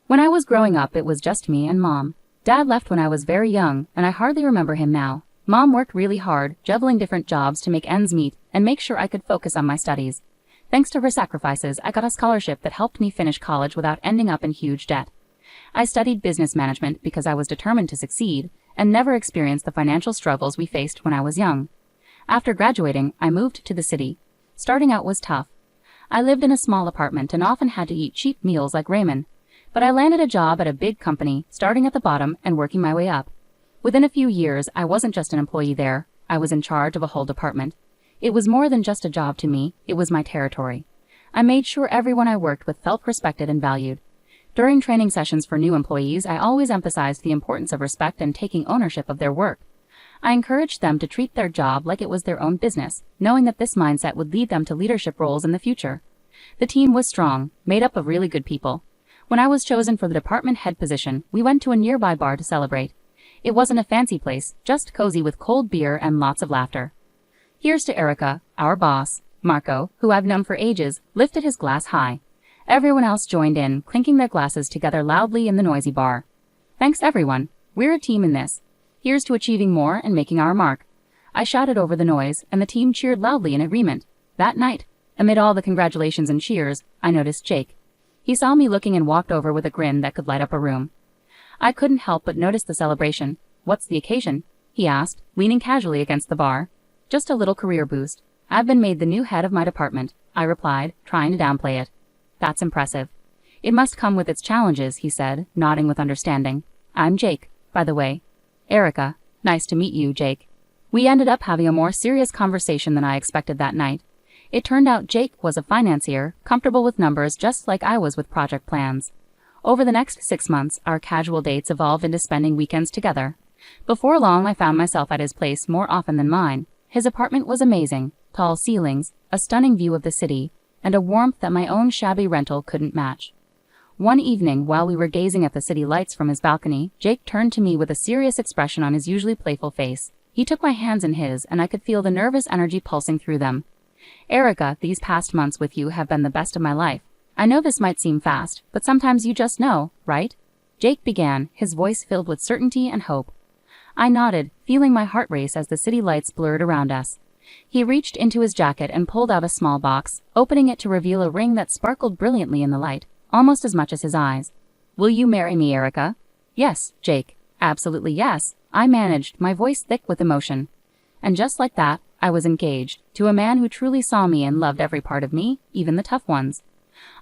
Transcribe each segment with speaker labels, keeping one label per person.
Speaker 1: When I was growing up, it was just me and Mom. Dad left when I was very young, and I hardly remember him now. Mom worked really hard, juggling different jobs to make ends meet and make sure I could focus on my studies. Thanks to her sacrifices, I got a scholarship that helped me finish college without ending up in huge debt. I studied business management because I was determined to succeed and never experienced the financial struggles we faced when I was young. After graduating, I moved to the city. Starting out was tough. I lived in a small apartment and often had to eat cheap meals like ramen. But I landed a job at a big company, starting at the bottom and working my way up. Within a few years, I wasn't just an employee there. I was in charge of a whole department. It was more than just a job to me, it was my territory. I made sure everyone I worked with felt respected and valued. During training sessions for new employees, I always emphasized the importance of respect and taking ownership of their work. I encouraged them to treat their job like it was their own business, knowing that this mindset would lead them to leadership roles in the future. The team was strong, made up of really good people. When I was chosen for the department head position, we went to a nearby bar to celebrate. It wasn't a fancy place, just cozy with cold beer and lots of laughter. Here's to Erica, our boss. Marco, who I've known for ages, lifted his glass high. Everyone else joined in, clinking their glasses together loudly in the noisy bar. Thanks everyone. We're a team in this. Here's to achieving more and making our mark. I shouted over the noise, and the team cheered loudly in agreement. That night, amid all the congratulations and cheers, I noticed Jake. He saw me looking and walked over with a grin that could light up a room. I couldn't help but notice the celebration. What's the occasion? He asked, leaning casually against the bar. Just a little career boost. I've been made the new head of my department, I replied, trying to downplay it. That's impressive. It must come with its challenges, he said, nodding with understanding. I'm Jake, by the way. Erica, nice to meet you, Jake. We ended up having a more serious conversation than I expected that night. It turned out Jake was a financier, comfortable with numbers just like I was with project plans. Over the next 6 months, our casual dates evolved into spending weekends together. Before long, I found myself at his place more often than mine. His apartment was amazing, tall ceilings, a stunning view of the city, and a warmth that my own shabby rental couldn't match. One evening, while we were gazing at the city lights from his balcony, Jake turned to me with a serious expression on his usually playful face. He took my hands in his, and I could feel the nervous energy pulsing through them. Erica, these past months with you have been the best of my life. I know this might seem fast, but sometimes you just know, right? Jake began, his voice filled with certainty and hope. I nodded, feeling my heart race as the city lights blurred around us. He reached into his jacket and pulled out a small box, opening it to reveal a ring that sparkled brilliantly in the light, almost as much as his eyes. Will you marry me, Erica? Yes, Jake. Absolutely yes, I managed, my voice thick with emotion. And just like that, I was engaged, to a man who truly saw me and loved every part of me, even the tough ones.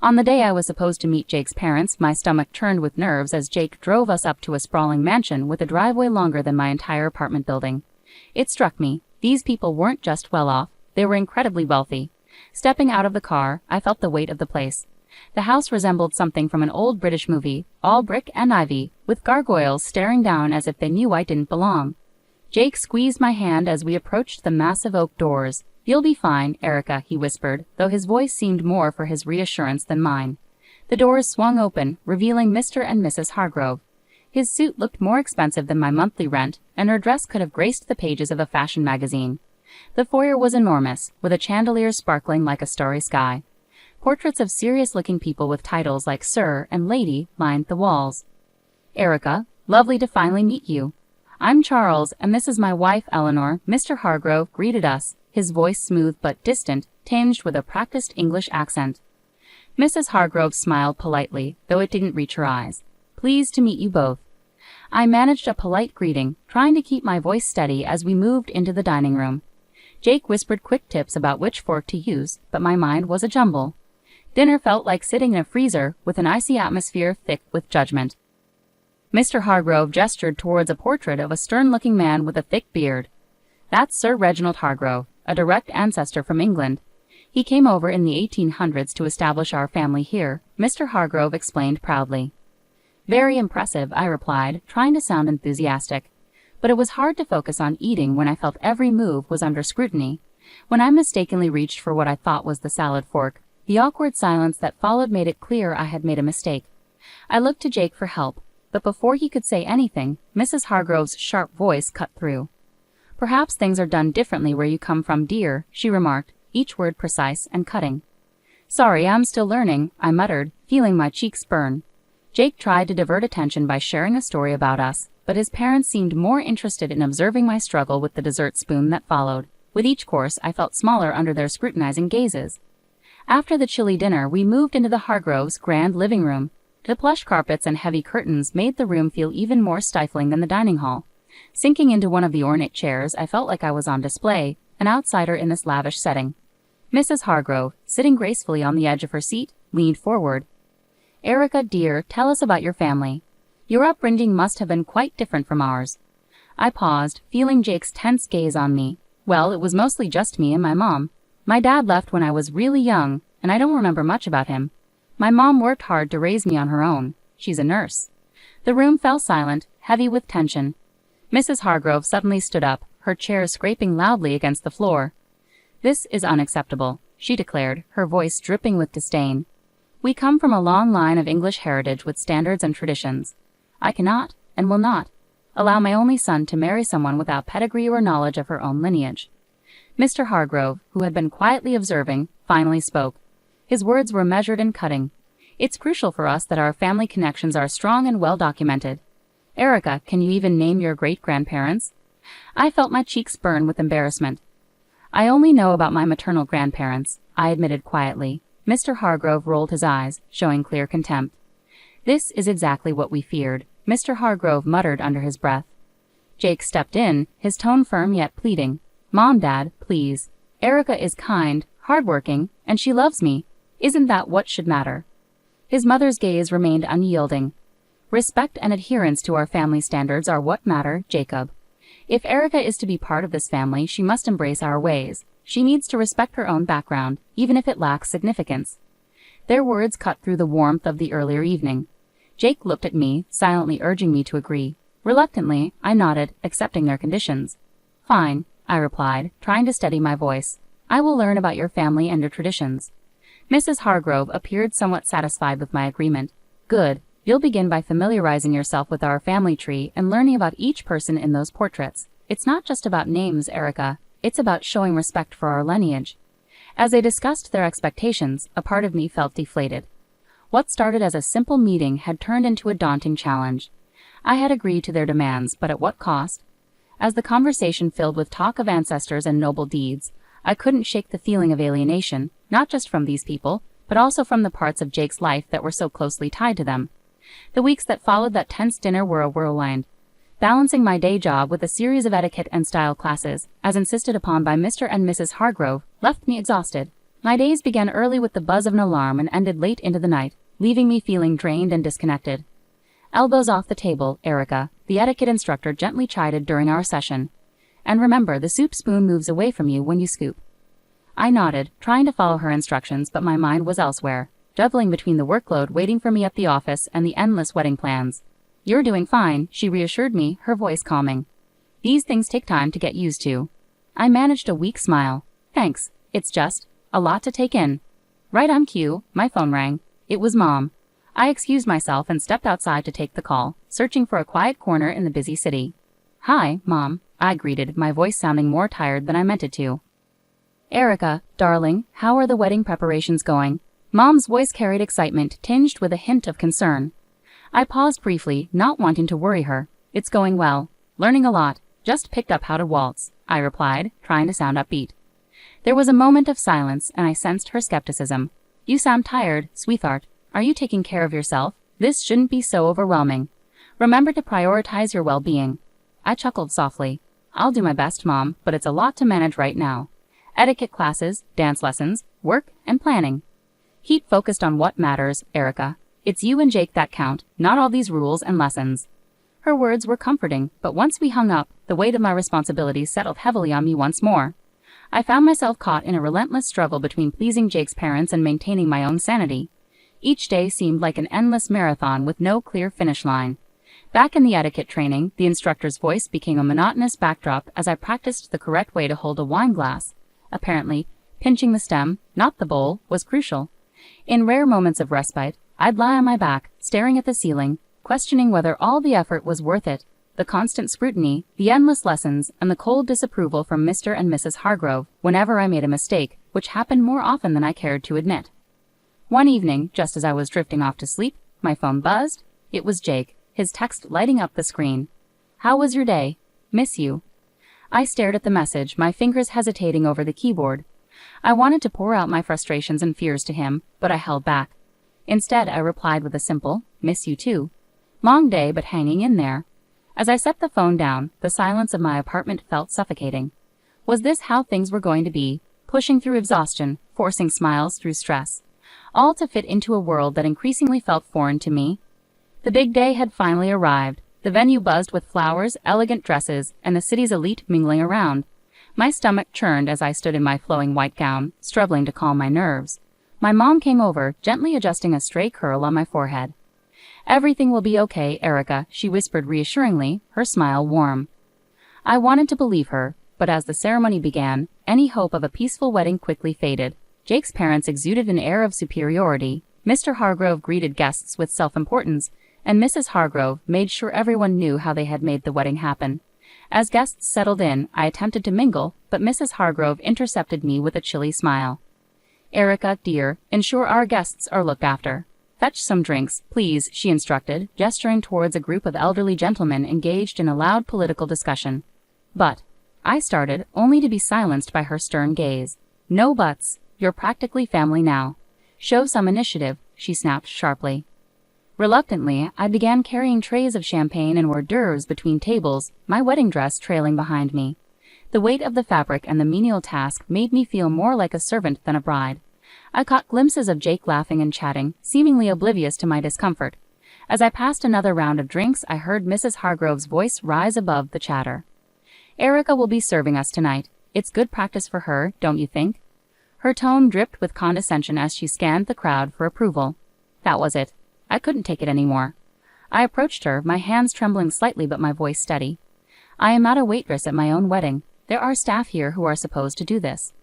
Speaker 1: On the day I was supposed to meet Jake's parents, my stomach churned with nerves as Jake drove us up to a sprawling mansion with a driveway longer than my entire apartment building. It struck me, these people weren't just well off, they were incredibly wealthy. Stepping out of the car, I felt the weight of the place. The house resembled something from an old British movie, all brick and ivy, with gargoyles staring down as if they knew I didn't belong. Jake squeezed my hand as we approached the massive oak doors. You'll be fine, Erica, he whispered, though his voice seemed more for his reassurance than mine. The doors swung open, revealing Mr. and Mrs. Hargrove. His suit looked more expensive than my monthly rent, and her dress could have graced the pages of a fashion magazine. The foyer was enormous, with a chandelier sparkling like a starry sky. Portraits of serious-looking people with titles like Sir and Lady lined the walls. Erica, lovely to finally meet you. I'm Charles, and this is my wife, Eleanor. Mr. Hargrove greeted us, his voice smooth but distant, tinged with a practiced English accent. Mrs. Hargrove smiled politely, though it didn't reach her eyes. Pleased to meet you both. I managed a polite greeting, trying to keep my voice steady as we moved into the dining room. Jake whispered quick tips about which fork to use, but my mind was a jumble. Dinner felt like sitting in a freezer with an icy atmosphere thick with judgment. Mr. Hargrove gestured towards a portrait of a stern-looking man with a thick beard. That's Sir Reginald Hargrove, a direct ancestor from England. He came over in the 1800s to establish our family here, Mr. Hargrove explained proudly. Very impressive, I replied, trying to sound enthusiastic. But it was hard to focus on eating when I felt every move was under scrutiny. When I mistakenly reached for what I thought was the salad fork, the awkward silence that followed made it clear I had made a mistake. I looked to Jake for help, but before he could say anything, Mrs. Hargrove's sharp voice cut through. Perhaps things are done differently where you come from, dear, she remarked, each word precise and cutting. Sorry, I'm still learning, I muttered, feeling my cheeks burn. Jake tried to divert attention by sharing a story about us, but his parents seemed more interested in observing my struggle with the dessert spoon that followed. With each course, I felt smaller under their scrutinizing gazes. After the chilly dinner, we moved into the Hargroves' grand living room. The plush carpets and heavy curtains made the room feel even more stifling than the dining hall. Sinking into one of the ornate chairs, I felt like I was on display, an outsider in this lavish setting. Mrs. Hargrove, sitting gracefully on the edge of her seat, leaned forward. "Erica, dear, tell us about your family. Your upbringing must have been quite different from ours." I paused, feeling Jake's tense gaze on me. Well, it was mostly just me and my mom. My dad left when I was really young, and I don't remember much about him. My mom worked hard to raise me on her own. She's a nurse. The room fell silent, heavy with tension. Mrs. Hargrove suddenly stood up, her chair scraping loudly against the floor. "This is unacceptable," she declared, her voice dripping with disdain. "We come from a long line of English heritage with standards and traditions. I cannot, and will not, allow my only son to marry someone without pedigree or knowledge of her own lineage." Mr. Hargrove, who had been quietly observing, finally spoke. His words were measured and cutting. "It's crucial for us that our family connections are strong and well documented. Erica, can you even name your great-grandparents?" I felt my cheeks burn with embarrassment. "I only know about my maternal grandparents," I admitted quietly. Mr. Hargrove rolled his eyes, showing clear contempt. "This is exactly what we feared," Mr. Hargrove muttered under his breath. Jake stepped in, his tone firm yet pleading. "Mom, Dad, please. Erica is kind, hardworking, and she loves me. Isn't that what should matter?" His mother's gaze remained unyielding. "Respect and adherence to our family standards are what matter, Jacob. If Erica is to be part of this family, she must embrace our ways. She needs to respect her own background, even if it lacks significance." Their words cut through the warmth of the earlier evening. Jake looked at me, silently urging me to agree. Reluctantly, I nodded, accepting their conditions. "Fine," I replied, trying to steady my voice. "I will learn about your family and your traditions." Mrs. Hargrove appeared somewhat satisfied with my agreement. "Good. You'll begin by familiarizing yourself with our family tree and learning about each person in those portraits. It's not just about names, Erica. It's about showing respect for our lineage." As they discussed their expectations, a part of me felt deflated. What started as a simple meeting had turned into a daunting challenge. I had agreed to their demands, but at what cost? As the conversation filled with talk of ancestors and noble deeds, I couldn't shake the feeling of alienation, not just from these people, but also from the parts of Jake's life that were so closely tied to them. The weeks that followed that tense dinner were a whirlwind. Balancing my day job with a series of etiquette and style classes, as insisted upon by Mr. and Mrs. Hargrove, left me exhausted. My days began early with the buzz of an alarm and ended late into the night, leaving me feeling drained and disconnected. "Elbows off the table, Erica," the etiquette instructor gently chided during our session. "And remember, the soup spoon moves away from you when you scoop." I nodded, trying to follow her instructions, but my mind was elsewhere, juggling between the workload waiting for me at the office and the endless wedding plans. "You're doing fine," she reassured me, her voice calming. "These things take time to get used to." I managed a weak smile. "Thanks. It's just a lot to take in." Right on cue, my phone rang. It was Mom. I excused myself and stepped outside to take the call, searching for a quiet corner in the busy city. "Hi, Mom," I greeted, my voice sounding more tired than I meant it to. "Erica, darling, how are the wedding preparations going?" Mom's voice carried excitement, tinged with a hint of concern. I paused briefly, not wanting to worry her. "It's going well. Learning a lot. Just picked up how to waltz," I replied, trying to sound upbeat. There was a moment of silence, and I sensed her skepticism. "You sound tired, sweetheart. Are you taking care of yourself? This shouldn't be so overwhelming. Remember to prioritize your well-being." I chuckled softly. "I'll do my best, Mom, but it's a lot to manage right now. Etiquette classes, dance lessons, work, and planning. Keep focused on what matters, Erica. It's you and Jake that count, not all these rules and lessons." Her words were comforting, but once we hung up, the weight of my responsibilities settled heavily on me once more. I found myself caught in a relentless struggle between pleasing Jake's parents and maintaining my own sanity. Each day seemed like an endless marathon with no clear finish line. Back in the etiquette training, the instructor's voice became a monotonous backdrop as I practiced the correct way to hold a wine glass. Apparently, pinching the stem, not the bowl, was crucial. In rare moments of respite, I'd lie on my back, staring at the ceiling, questioning whether all the effort was worth it. The constant scrutiny, the endless lessons, and the cold disapproval from Mr. and Mrs. Hargrove whenever I made a mistake, which happened more often than I cared to admit. One evening, just as I was drifting off to sleep, My phone buzzed. It was Jake, his text lighting up the screen. "How was your day? Miss you." I stared at the message, my fingers hesitating over the keyboard. I wanted to pour out my frustrations and fears to him, but I held back. Instead, I replied with a simple, "Miss you too." Long day, but hanging in there. As I set the phone down, the silence of my apartment felt suffocating. Was this how things were going to be? Pushing through exhaustion, forcing smiles through stress. All to fit into a world that increasingly felt foreign to me. The big day had finally arrived. The venue buzzed with flowers, elegant dresses, and the city's elite mingling around. My stomach churned as I stood in my flowing white gown, struggling to calm my nerves. My mom came over, gently adjusting a stray curl on my forehead. "Everything will be okay, Erica," she whispered reassuringly, her smile warm. I wanted to believe her, but as the ceremony began, any hope of a peaceful wedding quickly faded. Jake's parents exuded an air of superiority. Mr. Hargrove greeted guests with self-importance, and Mrs. Hargrove made sure everyone knew how they had made the wedding happen. As guests settled in, I attempted to mingle, but Mrs. Hargrove intercepted me with a chilly smile. "Erica, dear, ensure our guests are looked after. Fetch some drinks, please," she instructed, gesturing towards a group of elderly gentlemen engaged in a loud political discussion. "But," I started, only to be silenced by her stern gaze. "No buts. You're practically family now. Show some initiative," she snapped sharply. Reluctantly, I began carrying trays of champagne and hors d'oeuvres between tables, my wedding dress trailing behind me. The weight of the fabric and the menial task made me feel more like a servant than a bride. I caught glimpses of Jake laughing and chatting, seemingly oblivious to my discomfort. As I passed another round of drinks, I heard Mrs. Hargrove's voice rise above the chatter. "Erica will be serving us tonight. It's good practice for her, don't you think?" Her tone dripped with condescension as she scanned the crowd for approval. That was it. I couldn't take it anymore. I approached her, my hands trembling slightly but my voice steady. "I am not a waitress at my own wedding. There are staff here who are supposed to do this."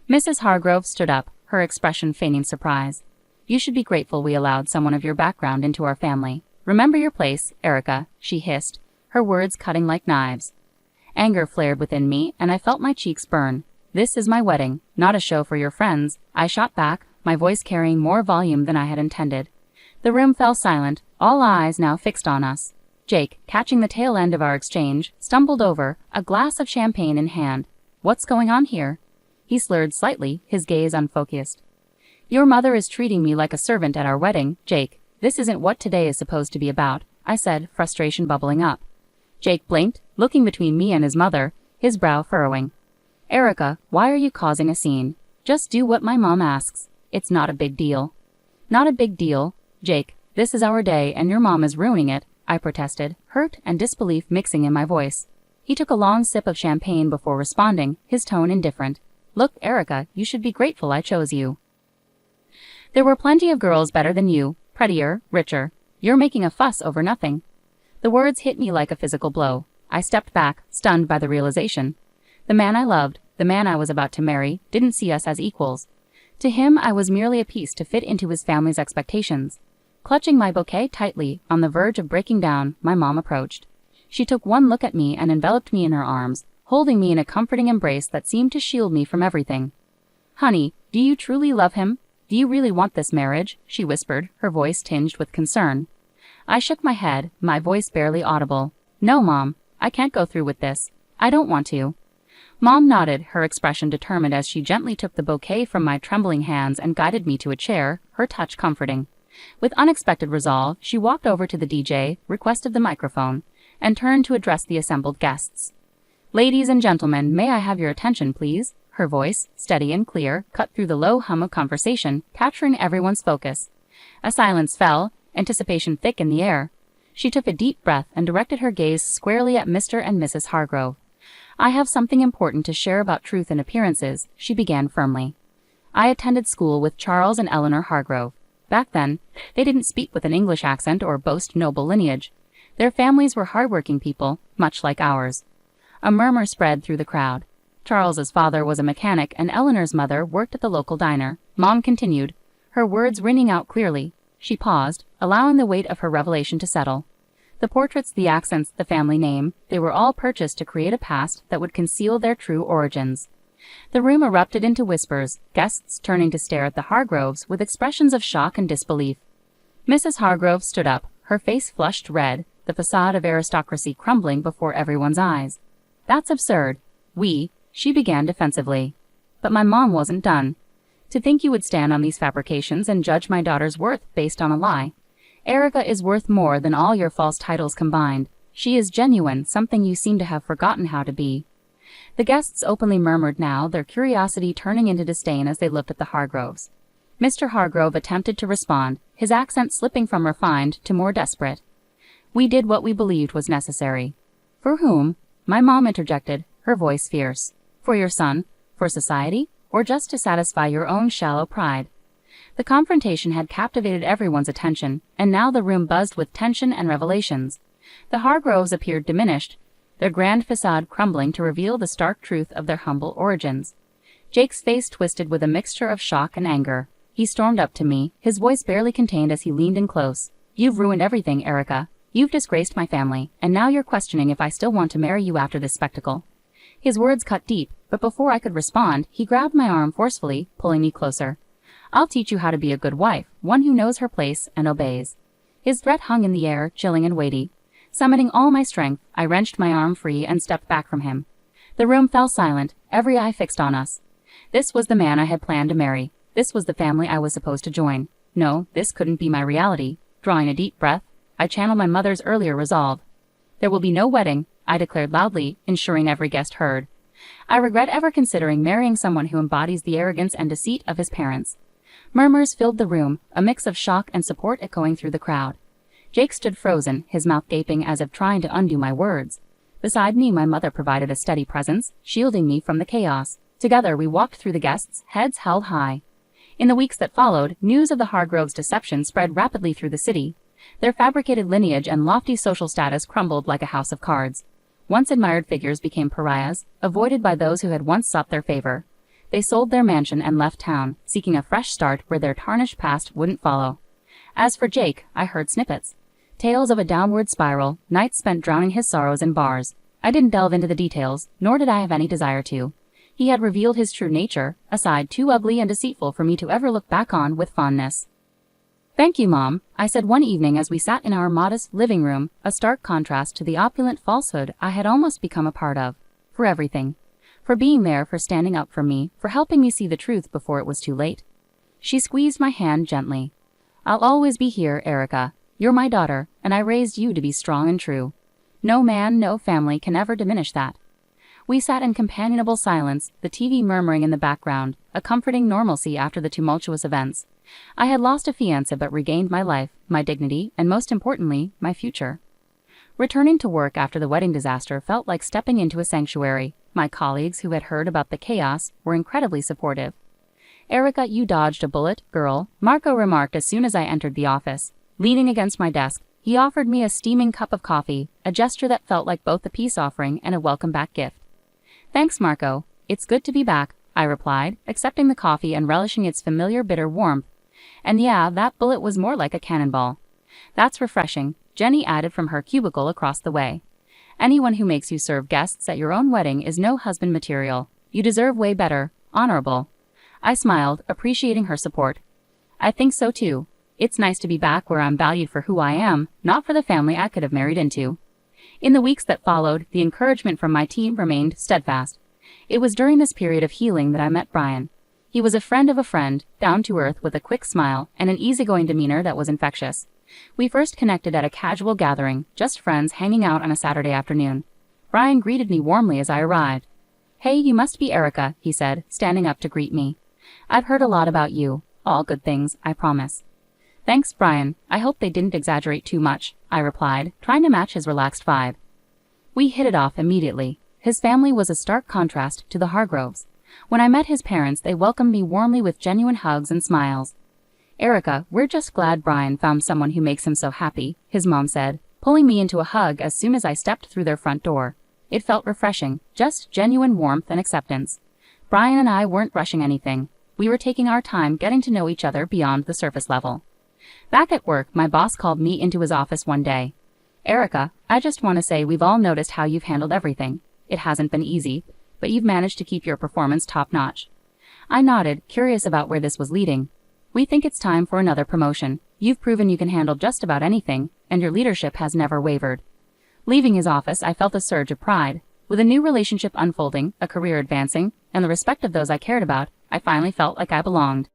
Speaker 1: Mrs. Hargrove stood up, her expression feigning surprise. "You should be grateful we allowed someone of your background into our family. Remember your place, Erica," she hissed, her words cutting like knives. Anger flared within me, and I felt my cheeks burn. "This is my wedding, not a show for your friends," I shot back, my voice carrying more volume than I had intended. The room fell silent, all eyes now fixed on us. Jake, catching the tail end of our exchange, stumbled over, a glass of champagne in hand. "What's going on here?" He slurred slightly, his gaze unfocused. "Your mother is treating me like a servant at our wedding, Jake. This isn't what today is supposed to be about," I said, frustration bubbling up. Jake blinked, looking between me and his mother, his brow furrowing. "Erica, why are you causing a scene? Just do what my mom asks. It's not a big deal." "Not a big deal. Jake, this is our day and your mom is ruining it," I protested, hurt and disbelief mixing in my voice. He took a long sip of champagne before responding, his tone indifferent. "Look, Erica, you should be grateful I chose you. There were plenty of girls better than you, prettier, richer. You're making a fuss over nothing." The words hit me like a physical blow. I stepped back, stunned by the realization. The man I loved, the man I was about to marry, didn't see us as equals. To him, I was merely a piece to fit into his family's expectations. Clutching my bouquet tightly, on the verge of breaking down, my mom approached. She took one look at me and enveloped me in her arms, holding me in a comforting embrace that seemed to shield me from everything. "Honey, do you truly love him? Do you really want this marriage?" she whispered, her voice tinged with concern. I shook my head, my voice barely audible. "No, Mom, I can't go through with this. I don't want to." Mom nodded, her expression determined as she gently took the bouquet from my trembling hands and guided me to a chair, her touch comforting. With unexpected resolve, she walked over to the DJ, requested the microphone, and turned to address the assembled guests. "Ladies and gentlemen, may I have your attention, please?" Her voice, steady and clear, cut through the low hum of conversation, capturing everyone's focus. A silence fell, anticipation thick in the air. She took a deep breath and directed her gaze squarely at Mr. and Mrs. Hargrove. "I have something important to share about truth and appearances," she began firmly. "I attended school with Charles and Eleanor Hargrove. Back then, they didn't speak with an English accent or boast noble lineage. Their families were hardworking people, much like ours." A murmur spread through the crowd. Charles's father was a mechanic and Eleanor's mother worked at the local diner. Mom continued, her words ringing out clearly. She paused, allowing the weight of her revelation to settle. The portraits, the accents, the family name, they were all purchased to create a past that would conceal their true origins. The room erupted into whispers, guests turning to stare at the Hargroves with expressions of shock and disbelief. Mrs. Hargrove stood up, her face flushed red, the facade of aristocracy crumbling before everyone's eyes. That's absurd. She began defensively. But my mom wasn't done. To think you would stand on these fabrications and judge my daughter's worth based on a lie. Erica is worth more than all your false titles combined. She is genuine, something you seem to have forgotten how to be. The guests openly murmured now, their curiosity turning into disdain as they looked at the Hargroves. Mr. Hargrove attempted to respond, his accent slipping from refined to more desperate. We did what we believed was necessary. For whom? My mom interjected, her voice fierce. For your son? For society? Or just to satisfy your own shallow pride? The confrontation had captivated everyone's attention, and now the room buzzed with tension and revelations. The Hargroves appeared diminished, their grand facade crumbling to reveal the stark truth of their humble origins. Jake's face twisted with a mixture of shock and anger. He stormed up to me, his voice barely contained as he leaned in close. You've ruined everything, Erica. You've disgraced my family, and now you're questioning if I still want to marry you after this spectacle. His words cut deep, but before I could respond, he grabbed my arm forcefully, pulling me closer. I'll teach you how to be a good wife, one who knows her place and obeys. His threat hung in the air, chilling and weighty. Summoning all my strength, I wrenched my arm free and stepped back from him. The room fell silent, every eye fixed on us. This was the man I had planned to marry. This was the family I was supposed to join. No, this couldn't be my reality. Drawing a deep breath, I channeled my mother's earlier resolve. There will be no wedding, I declared loudly, ensuring every guest heard. I regret ever considering marrying someone who embodies the arrogance and deceit of his parents. Murmurs filled the room, a mix of shock and support echoing through the crowd. Jake stood frozen, his mouth gaping as if trying to undo my words. Beside me, my mother provided a steady presence, shielding me from the chaos. Together we walked through the guests, heads held high. In the weeks that followed, news of the Hargroves' deception spread rapidly through the city. Their fabricated lineage and lofty social status crumbled like a house of cards. Once admired figures became pariahs, avoided by those who had once sought their favor. They sold their mansion and left town, seeking a fresh start where their tarnished past wouldn't follow. As for Jake, I heard snippets. Tales of a downward spiral, nights spent drowning his sorrows in bars. I didn't delve into the details, nor did I have any desire to. He had revealed his true nature, a side too ugly and deceitful for me to ever look back on with fondness. Thank you, Mom, I said one evening as we sat in our modest living room, a stark contrast to the opulent falsehood I had almost become a part of. For everything. For being there, for standing up for me, for helping me see the truth before it was too late. She squeezed my hand gently. I'll always be here, Erica. You're my daughter, and I raised you to be strong and true. No man, no family can ever diminish that. We sat in companionable silence, the TV murmuring in the background, a comforting normalcy after the tumultuous events. I had lost a fiancé but regained my life, my dignity, and most importantly, my future. Returning to work after the wedding disaster felt like stepping into a sanctuary. My colleagues, who had heard about the chaos, were incredibly supportive. Erica, you dodged a bullet, girl, Marco remarked as soon as I entered the office. Leaning against my desk, he offered me a steaming cup of coffee, a gesture that felt like both a peace offering and a welcome-back gift. Thanks, Marco. It's good to be back, I replied, accepting the coffee and relishing its familiar bitter warmth. And yeah, that bullet was more like a cannonball. That's refreshing, Jenny added from her cubicle across the way. Anyone who makes you serve guests at your own wedding is no husband material. You deserve way better, honorable. I smiled, appreciating her support. I think so too. It's nice to be back where I'm valued for who I am, not for the family I could have married into. In the weeks that followed, the encouragement from my team remained steadfast. It was during this period of healing that I met Brian. He was a friend of a friend, down to earth with a quick smile and an easygoing demeanor that was infectious. We first connected at a casual gathering, just friends hanging out on a Saturday afternoon. Brian greeted me warmly as I arrived. Hey, you must be Erica, he said, standing up to greet me. I've heard a lot about you. All good things, I promise. Thanks, Brian. I hope they didn't exaggerate too much, I replied, trying to match his relaxed vibe. We hit it off immediately. His family was a stark contrast to the Hargroves. When I met his parents, they welcomed me warmly with genuine hugs and smiles. Erica, we're just glad Brian found someone who makes him so happy, his mom said, pulling me into a hug as soon as I stepped through their front door. It felt refreshing, just genuine warmth and acceptance. Brian and I weren't rushing anything. We were taking our time getting to know each other beyond the surface level. Back at work, my boss called me into his office one day. Erica, I just want to say we've all noticed how you've handled everything. It hasn't been easy, but you've managed to keep your performance top-notch. I nodded, curious about where this was leading. We think it's time for another promotion. You've proven you can handle just about anything, and your leadership has never wavered." Leaving his office, I felt a surge of pride. With a new relationship unfolding, a career advancing, and the respect of those I cared about, I finally felt like I belonged.